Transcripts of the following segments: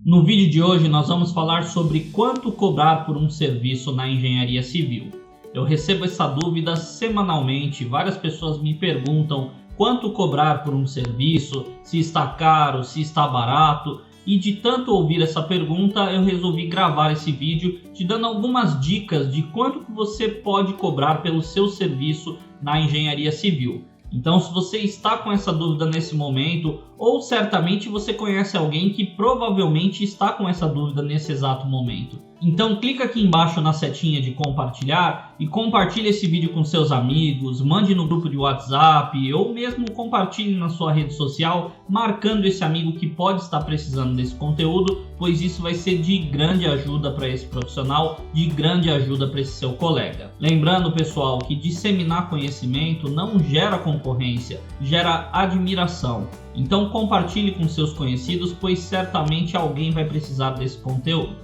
No vídeo de hoje nós vamos falar sobre quanto cobrar por um serviço na engenharia civil. Eu recebo essa dúvida semanalmente, várias pessoas me perguntam quanto cobrar por um serviço, se está caro, se está barato, e de tanto ouvir essa pergunta eu resolvi gravar esse vídeo te dando algumas dicas de quanto que você pode cobrar pelo seu serviço na engenharia civil. Então, se você está com essa dúvida nesse momento, ou certamente você conhece alguém que provavelmente está com essa dúvida nesse exato momento, então clica aqui embaixo na setinha de compartilhar e compartilhe esse vídeo com seus amigos, mande no grupo de WhatsApp ou mesmo compartilhe na sua rede social, marcando esse amigo que pode estar precisando desse conteúdo, pois isso vai ser de grande ajuda para esse profissional, de grande ajuda para esse seu colega. Lembrando, pessoal, que disseminar conhecimento não gera concorrência, gera admiração. Então compartilhe com seus conhecidos, pois certamente alguém vai precisar desse conteúdo.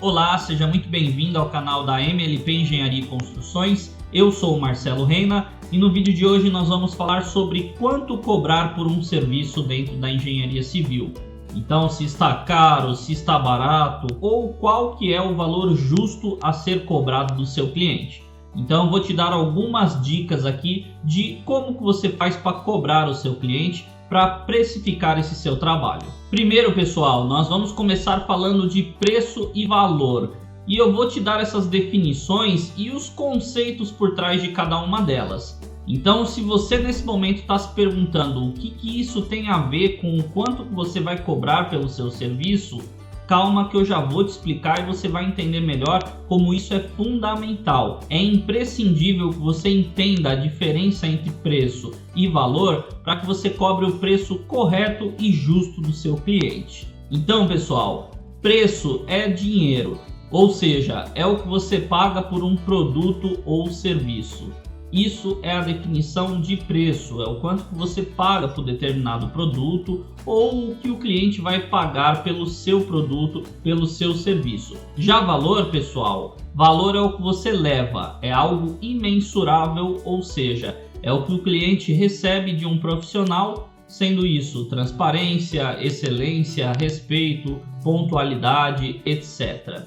Olá, seja muito bem-vindo ao canal da MLP Engenharia e Construções. Eu sou o Marcelo Reina e no vídeo de hoje nós vamos falar sobre quanto cobrar por um serviço dentro da engenharia civil. Então, se está caro, se está barato ou qual que é o valor justo a ser cobrado do seu cliente. Então, eu vou te dar algumas dicas aqui de como que você faz para cobrar o seu cliente para precificar esse seu trabalho. Primeiro, pessoal, nós vamos começar falando de preço e valor. E eu vou te dar essas definições e os conceitos por trás de cada uma delas. Então, se você nesse momento está se perguntando o que isso tem a ver com o quanto que você vai cobrar pelo seu serviço, calma que eu já vou te explicar e você vai entender melhor como isso é fundamental. É imprescindível que você entenda a diferença entre preço e valor para que você cobre o preço correto e justo do seu cliente. Então, pessoal, preço é dinheiro, ou seja, é o que você paga por um produto ou serviço. Isso é a definição de preço, é o quanto que você paga por determinado produto ou o que o cliente vai pagar pelo seu produto, pelo seu serviço. Já valor, pessoal, valor é o que você leva, é algo imensurável, ou seja, é o que o cliente recebe de um profissional, sendo isso transparência, excelência, respeito, pontualidade, etc.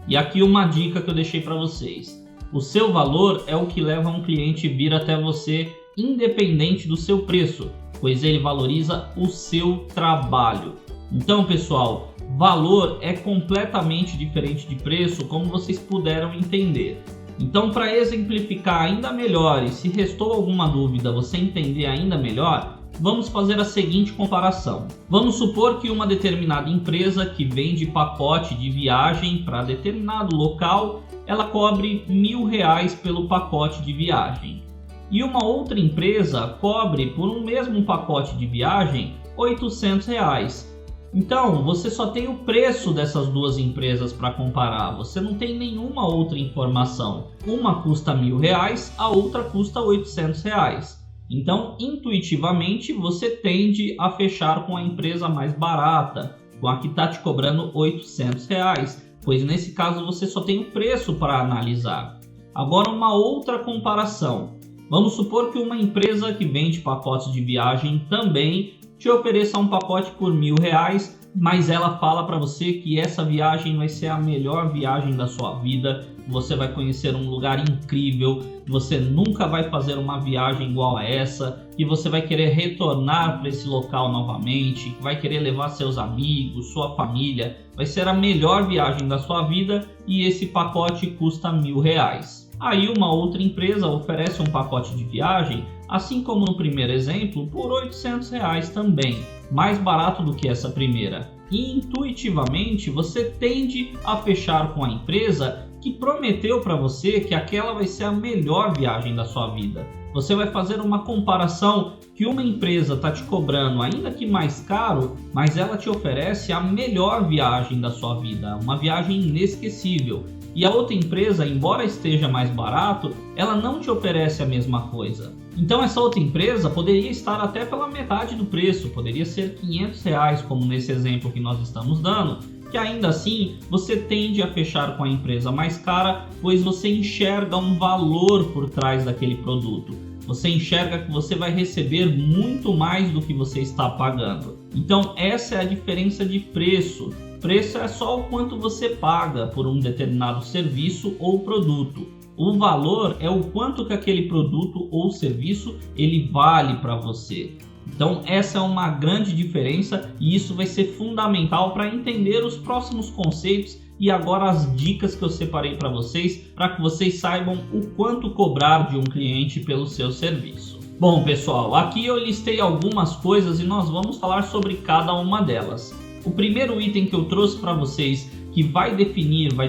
E aqui uma dica que eu deixei para vocês. O seu valor é o que leva um cliente a vir até você independente do seu preço, pois ele valoriza o seu trabalho. Então, pessoal, valor é completamente diferente de preço, como vocês puderam entender. Então, para exemplificar ainda melhor e se restou alguma dúvida, você entender ainda melhor, vamos fazer a seguinte comparação. Vamos supor que uma determinada empresa que vende pacote de viagem para determinado local, ela cobre R$1.000 pelo pacote de viagem. E uma outra empresa cobre por um mesmo pacote de viagem R$800. Então, você só tem o preço dessas duas empresas para comparar, você não tem nenhuma outra informação. Uma custa R$1.000, a outra custa R$800. Então, intuitivamente, você tende a fechar com a empresa mais barata, com a que está te cobrando R$800, pois nesse caso você só tem o preço para analisar. Agora, uma outra comparação. Vamos supor que uma empresa que vende pacotes de viagem também te ofereça um pacote por R$1.000, mas ela fala para você que essa viagem vai ser a melhor viagem da sua vida, você vai conhecer um lugar incrível, você nunca vai fazer uma viagem igual a essa, e você vai querer retornar para esse local novamente, vai querer levar seus amigos, sua família, vai ser a melhor viagem da sua vida e esse pacote custa R$1.000. Aí uma outra empresa oferece um pacote de viagem, assim como no primeiro exemplo, por R$800 também, mais barato do que essa primeira. E intuitivamente você tende a fechar com a empresa que prometeu para você que aquela vai ser a melhor viagem da sua vida. Você vai fazer uma comparação que uma empresa está te cobrando ainda que mais caro, mas ela te oferece a melhor viagem da sua vida, uma viagem inesquecível. E a outra empresa, embora esteja mais barato, ela não te oferece a mesma coisa. Então essa outra empresa poderia estar até pela metade do preço, poderia ser R$500, como nesse exemplo que nós estamos dando, que ainda assim você tende a fechar com a empresa mais cara, pois você enxerga um valor por trás daquele produto. Você enxerga que você vai receber muito mais do que você está pagando. Então essa é a diferença de preço. Preço é só o quanto você paga por um determinado serviço ou produto. O valor é o quanto que aquele produto ou serviço ele vale para você. Então essa é uma grande diferença e isso vai ser fundamental para entender os próximos conceitos e agora as dicas que eu separei para vocês, para que vocês saibam o quanto cobrar de um cliente pelo seu serviço. Bom pessoal, aqui eu listei algumas coisas e nós vamos falar sobre cada uma delas. O primeiro item que eu trouxe para vocês, que vai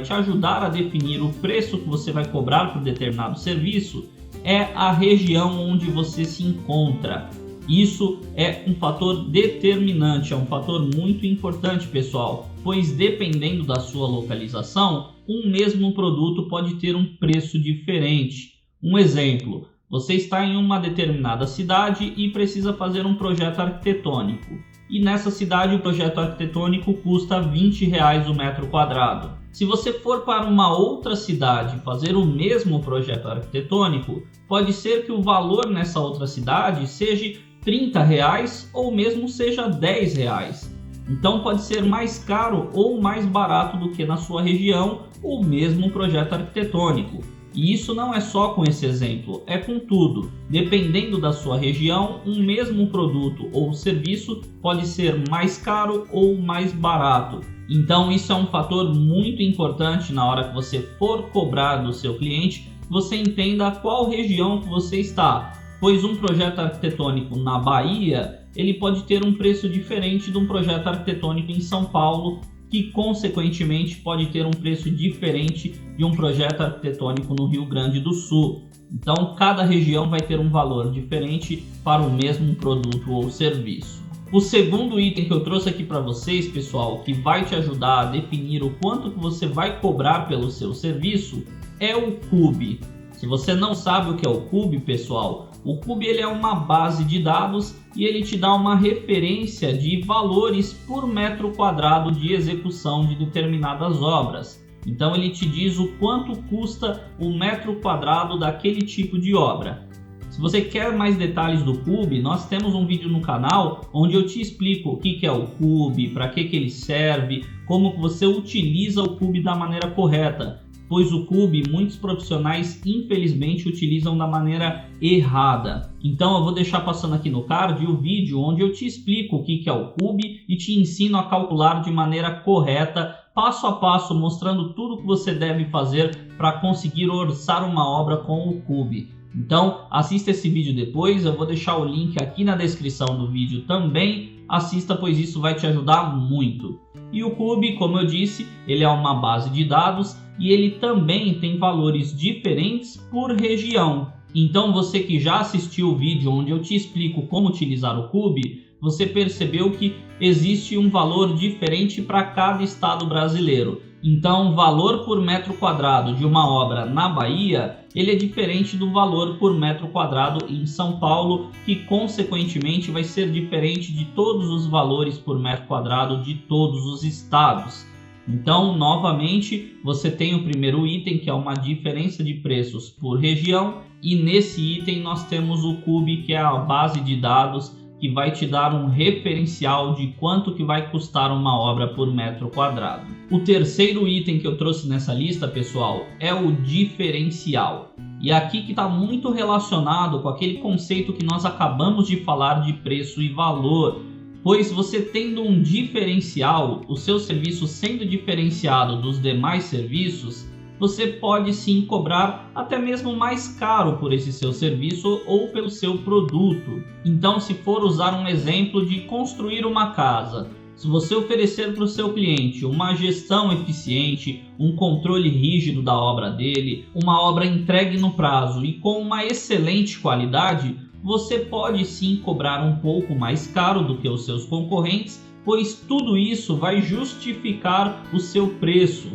te ajudar a definir o preço que você vai cobrar por determinado serviço, é a região onde você se encontra. Isso é um fator determinante, é um fator muito importante, pessoal, pois dependendo da sua localização, um mesmo produto pode ter um preço diferente. Um exemplo, você está em uma determinada cidade e precisa fazer um projeto arquitetônico. E nessa cidade o projeto arquitetônico custa R$20 o metro quadrado. Se você for para uma outra cidade fazer o mesmo projeto arquitetônico, pode ser que o valor nessa outra cidade seja R$30 ou mesmo seja R$10. Então pode ser mais caro ou mais barato do que na sua região o mesmo projeto arquitetônico. E isso não é só com esse exemplo, é com tudo. Dependendo da sua região, um mesmo produto ou serviço pode ser mais caro ou mais barato. Então isso é um fator muito importante na hora que você for cobrar do seu cliente, você entenda qual região que você está. Pois um projeto arquitetônico na Bahia, ele pode ter um preço diferente de um projeto arquitetônico em São Paulo, que consequentemente pode ter um preço diferente de um projeto arquitetônico no Rio Grande do Sul. Então cada região vai ter um valor diferente para o mesmo produto ou serviço. O segundo item que eu trouxe aqui para vocês, pessoal, que vai te ajudar a definir o quanto que você vai cobrar pelo seu serviço, é o CUB. Se você não sabe o que é o CUB, pessoal, o CUB ele é uma base de dados e ele te dá uma referência de valores por metro quadrado de execução de determinadas obras. Então ele te diz o quanto custa o metro quadrado daquele tipo de obra. Se você quer mais detalhes do CUB, nós temos um vídeo no canal onde eu te explico o que é o CUB, para que ele serve, como você utiliza o CUB da maneira correta. Pois o CUB muitos profissionais infelizmente utilizam da maneira errada. Então eu vou deixar passando aqui no card o vídeo onde eu te explico o que é o CUB e te ensino a calcular de maneira correta, passo a passo, mostrando tudo o que você deve fazer para conseguir orçar uma obra com o CUB. Então assista esse vídeo depois, eu vou deixar o link aqui na descrição do vídeo também, assista pois isso vai te ajudar muito. E o CUB, como eu disse, ele é uma base de dados e ele também tem valores diferentes por região. Então você que já assistiu o vídeo onde eu te explico como utilizar o CUB, você percebeu que existe um valor diferente para cada estado brasileiro. Então o valor por metro quadrado de uma obra na Bahia, ele é diferente do valor por metro quadrado em São Paulo, que consequentemente vai ser diferente de todos os valores por metro quadrado de todos os estados. Então, novamente, você tem o primeiro item, que é uma diferença de preços por região, e nesse item nós temos o CUB, que é a base de dados que vai te dar um referencial de quanto que vai custar uma obra por metro quadrado. O terceiro item que eu trouxe nessa lista, pessoal, é o diferencial. E aqui que está muito relacionado com aquele conceito que nós acabamos de falar de preço e valor. Pois você tendo um diferencial, o seu serviço sendo diferenciado dos demais serviços, você pode sim cobrar até mesmo mais caro por esse seu serviço ou pelo seu produto. Então, se for usar um exemplo de construir uma casa, se você oferecer para o seu cliente uma gestão eficiente, um controle rígido da obra dele, uma obra entregue no prazo e com uma excelente qualidade, você pode sim cobrar um pouco mais caro do que os seus concorrentes, pois tudo isso vai justificar o seu preço,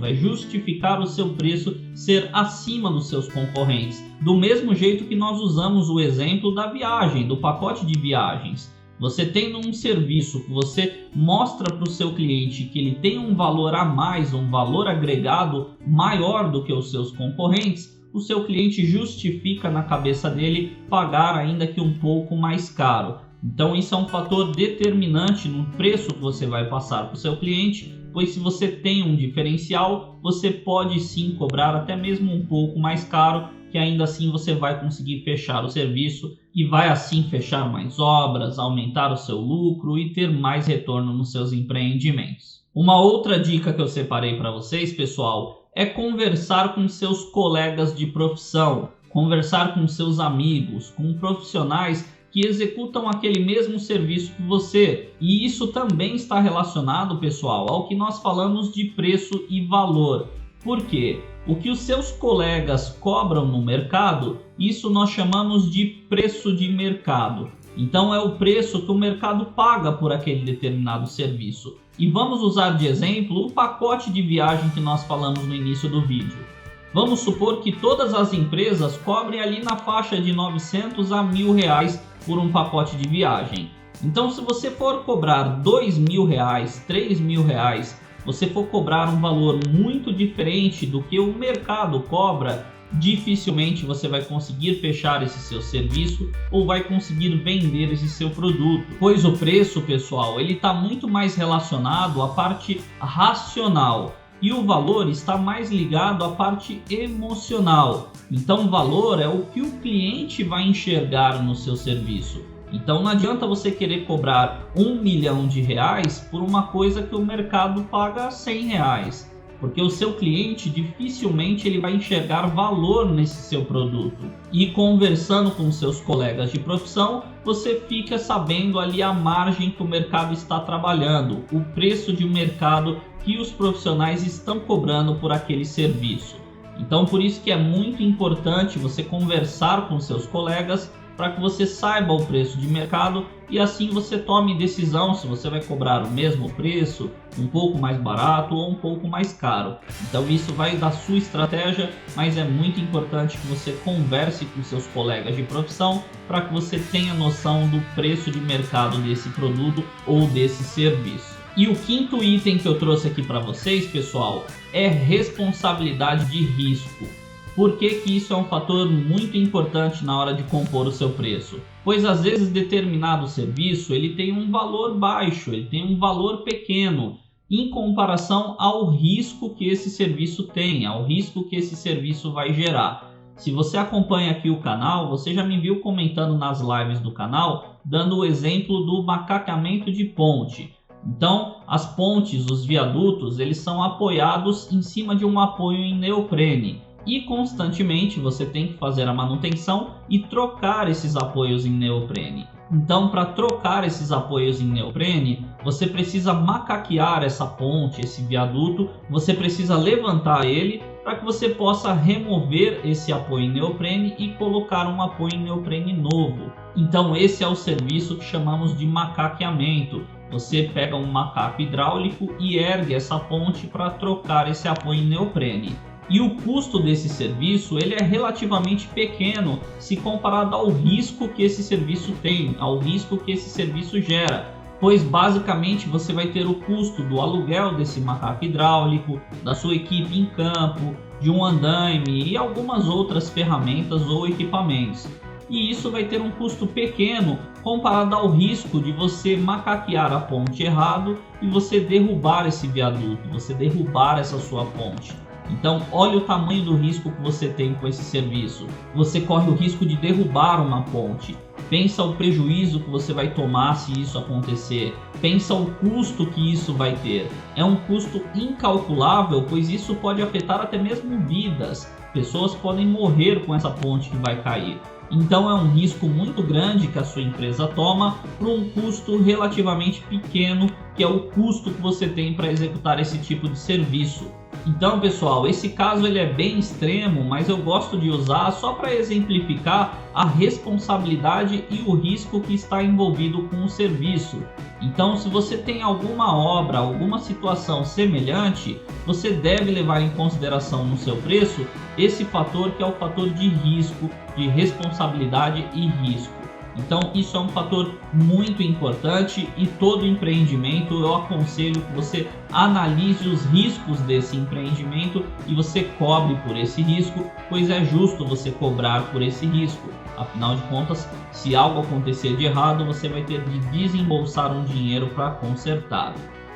ser acima dos seus concorrentes. Do mesmo jeito que nós usamos o exemplo da viagem, do pacote de viagens. Você tendo um serviço que você mostra para o seu cliente que ele tem um valor a mais, um valor agregado maior do que os seus concorrentes, o seu cliente justifica na cabeça dele pagar ainda que um pouco mais caro. Então isso é um fator determinante no preço que você vai passar para o seu cliente, pois se você tem um diferencial, você pode sim cobrar até mesmo um pouco mais caro, que ainda assim você vai conseguir fechar o serviço e vai assim fechar mais obras, aumentar o seu lucro e ter mais retorno nos seus empreendimentos. Uma outra dica que eu separei para vocês, pessoal, é conversar com seus colegas de profissão, conversar com seus amigos, com profissionais que executam aquele mesmo serviço que você. E isso também está relacionado, pessoal, ao que nós falamos de preço e valor. Por quê? O que os seus colegas cobram no mercado, isso nós chamamos de preço de mercado. Então é o preço que o mercado paga por aquele determinado serviço. E vamos usar de exemplo o pacote de viagem que nós falamos no início do vídeo. Vamos supor que todas as empresas cobrem ali na faixa de 900 a R$1.000 por um pacote de viagem. Então se você for cobrar R$2.000, R$3.000, você for cobrar um valor muito diferente do que o mercado cobra, dificilmente você vai conseguir fechar esse seu serviço ou vai conseguir vender esse seu produto, pois o preço, pessoal, ele está muito mais relacionado à parte racional e o valor está mais ligado à parte emocional. Então o valor é o que o cliente vai enxergar no seu serviço. Então não adianta você querer cobrar R$1 milhão por uma coisa que o mercado paga R$100, porque o seu cliente dificilmente ele vai enxergar valor nesse seu produto. E conversando com seus colegas de profissão, você fica sabendo ali a margem que o mercado está trabalhando, o preço de mercado que os profissionais estão cobrando por aquele serviço. Então por isso que é muito importante você conversar com seus colegas para que você saiba o preço de mercado e assim você tome decisão se você vai cobrar o mesmo preço, um pouco mais barato ou um pouco mais caro. Então isso vai da sua estratégia, mas é muito importante que você converse com seus colegas de profissão para que você tenha noção do preço de mercado desse produto ou desse serviço. E o quinto item que eu trouxe aqui para vocês, pessoal, é responsabilidade de risco. Por que que isso é um fator muito importante na hora de compor o seu preço? Pois às vezes determinado serviço ele tem um valor baixo, ele tem um valor pequeno em comparação ao risco que esse serviço tem, ao risco que esse serviço vai gerar. Se você acompanha aqui o canal, você já me viu comentando nas lives do canal, dando o exemplo do macaqueamento de ponte. Então, as pontes, os viadutos, eles são apoiados em cima de um apoio em neoprene. E constantemente você tem que fazer a manutenção e trocar esses apoios em neoprene. Então, para trocar esses apoios em neoprene, você precisa macaquear essa ponte, esse viaduto, você precisa levantar ele para que você possa remover esse apoio em neoprene e colocar um apoio em neoprene novo. Então, esse é o serviço que chamamos de macaqueamento. Você pega um macaco hidráulico e ergue essa ponte para trocar esse apoio em neoprene. E o custo desse serviço ele é relativamente pequeno se comparado ao risco que esse serviço tem, ao risco que esse serviço gera, pois basicamente você vai ter o custo do aluguel desse macaco hidráulico, da sua equipe em campo, de um andaime e algumas outras ferramentas ou equipamentos. E isso vai ter um custo pequeno comparado ao risco de você macaquear a ponte errado e você derrubar esse viaduto, você derrubar essa sua ponte. Então, olha o tamanho do risco que você tem com esse serviço. Você corre o risco de derrubar uma ponte. Pensa o prejuízo que você vai tomar se isso acontecer. Pensa o custo que isso vai ter. É um custo incalculável, pois isso pode afetar até mesmo vidas. Pessoas podem morrer com essa ponte que vai cair. Então é um risco muito grande que a sua empresa toma por um custo relativamente pequeno, que é o custo que você tem para executar esse tipo de serviço. Então, pessoal, esse caso ele é bem extremo, mas eu gosto de usar só para exemplificar a responsabilidade e o risco que está envolvido com o serviço. Então, se você tem alguma obra, alguma situação semelhante, você deve levar em consideração no seu preço esse fator que é o fator de risco, de responsabilidade e risco. Então isso é um fator muito importante e todo empreendimento eu aconselho que você analise os riscos desse empreendimento e você cobre por esse risco, pois é justo você cobrar por esse risco. Afinal de contas, se algo acontecer de errado, você vai ter de desembolsar um dinheiro para consertar.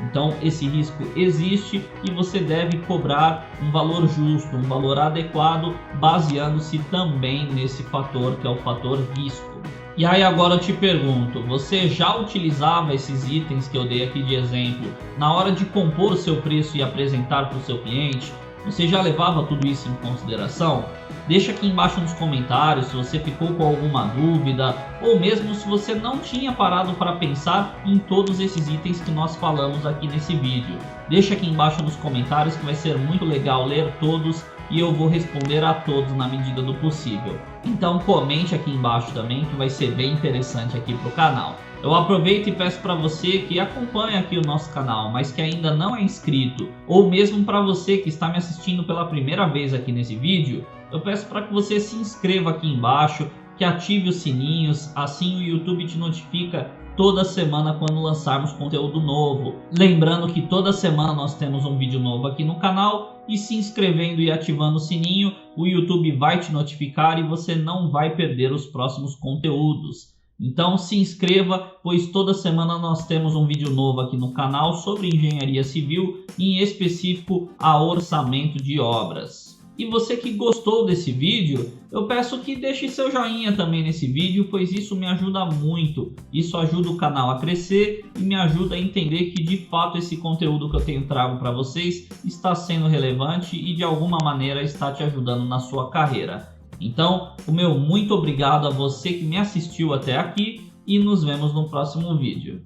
Então esse risco existe e você deve cobrar um valor justo, um valor adequado, baseando-se também nesse fator que é o fator risco. E aí agora eu te pergunto, você já utilizava esses itens que eu dei aqui de exemplo na hora de compor o seu preço e apresentar para o seu cliente? Você já levava tudo isso em consideração? Deixa aqui embaixo nos comentários se você ficou com alguma dúvida ou mesmo se você não tinha parado para pensar em todos esses itens que nós falamos aqui nesse vídeo. Deixa aqui embaixo nos comentários que vai ser muito legal ler todos e eu vou responder a todos na medida do possível. Então comente aqui embaixo também que vai ser bem interessante aqui para o canal. Eu aproveito e peço para você que acompanha aqui o nosso canal, mas que ainda não é inscrito, ou mesmo para você que está me assistindo pela primeira vez aqui nesse vídeo, eu peço para que você se inscreva aqui embaixo, que ative os sininhos, assim o YouTube te notifica toda semana quando lançarmos conteúdo novo. Lembrando que toda semana nós temos um vídeo novo aqui no canal e se inscrevendo e ativando o sininho, o YouTube vai te notificar e você não vai perder os próximos conteúdos. Então se inscreva, pois toda semana nós temos um vídeo novo aqui no canal sobre engenharia civil, em específico a orçamento de obras. E você que gostou desse vídeo, eu peço que deixe seu joinha também nesse vídeo, pois isso me ajuda muito. Isso ajuda o canal a crescer e me ajuda a entender que de fato esse conteúdo que eu tenho trago para vocês está sendo relevante e de alguma maneira está te ajudando na sua carreira. Então, o meu muito obrigado a você que me assistiu até aqui e nos vemos no próximo vídeo.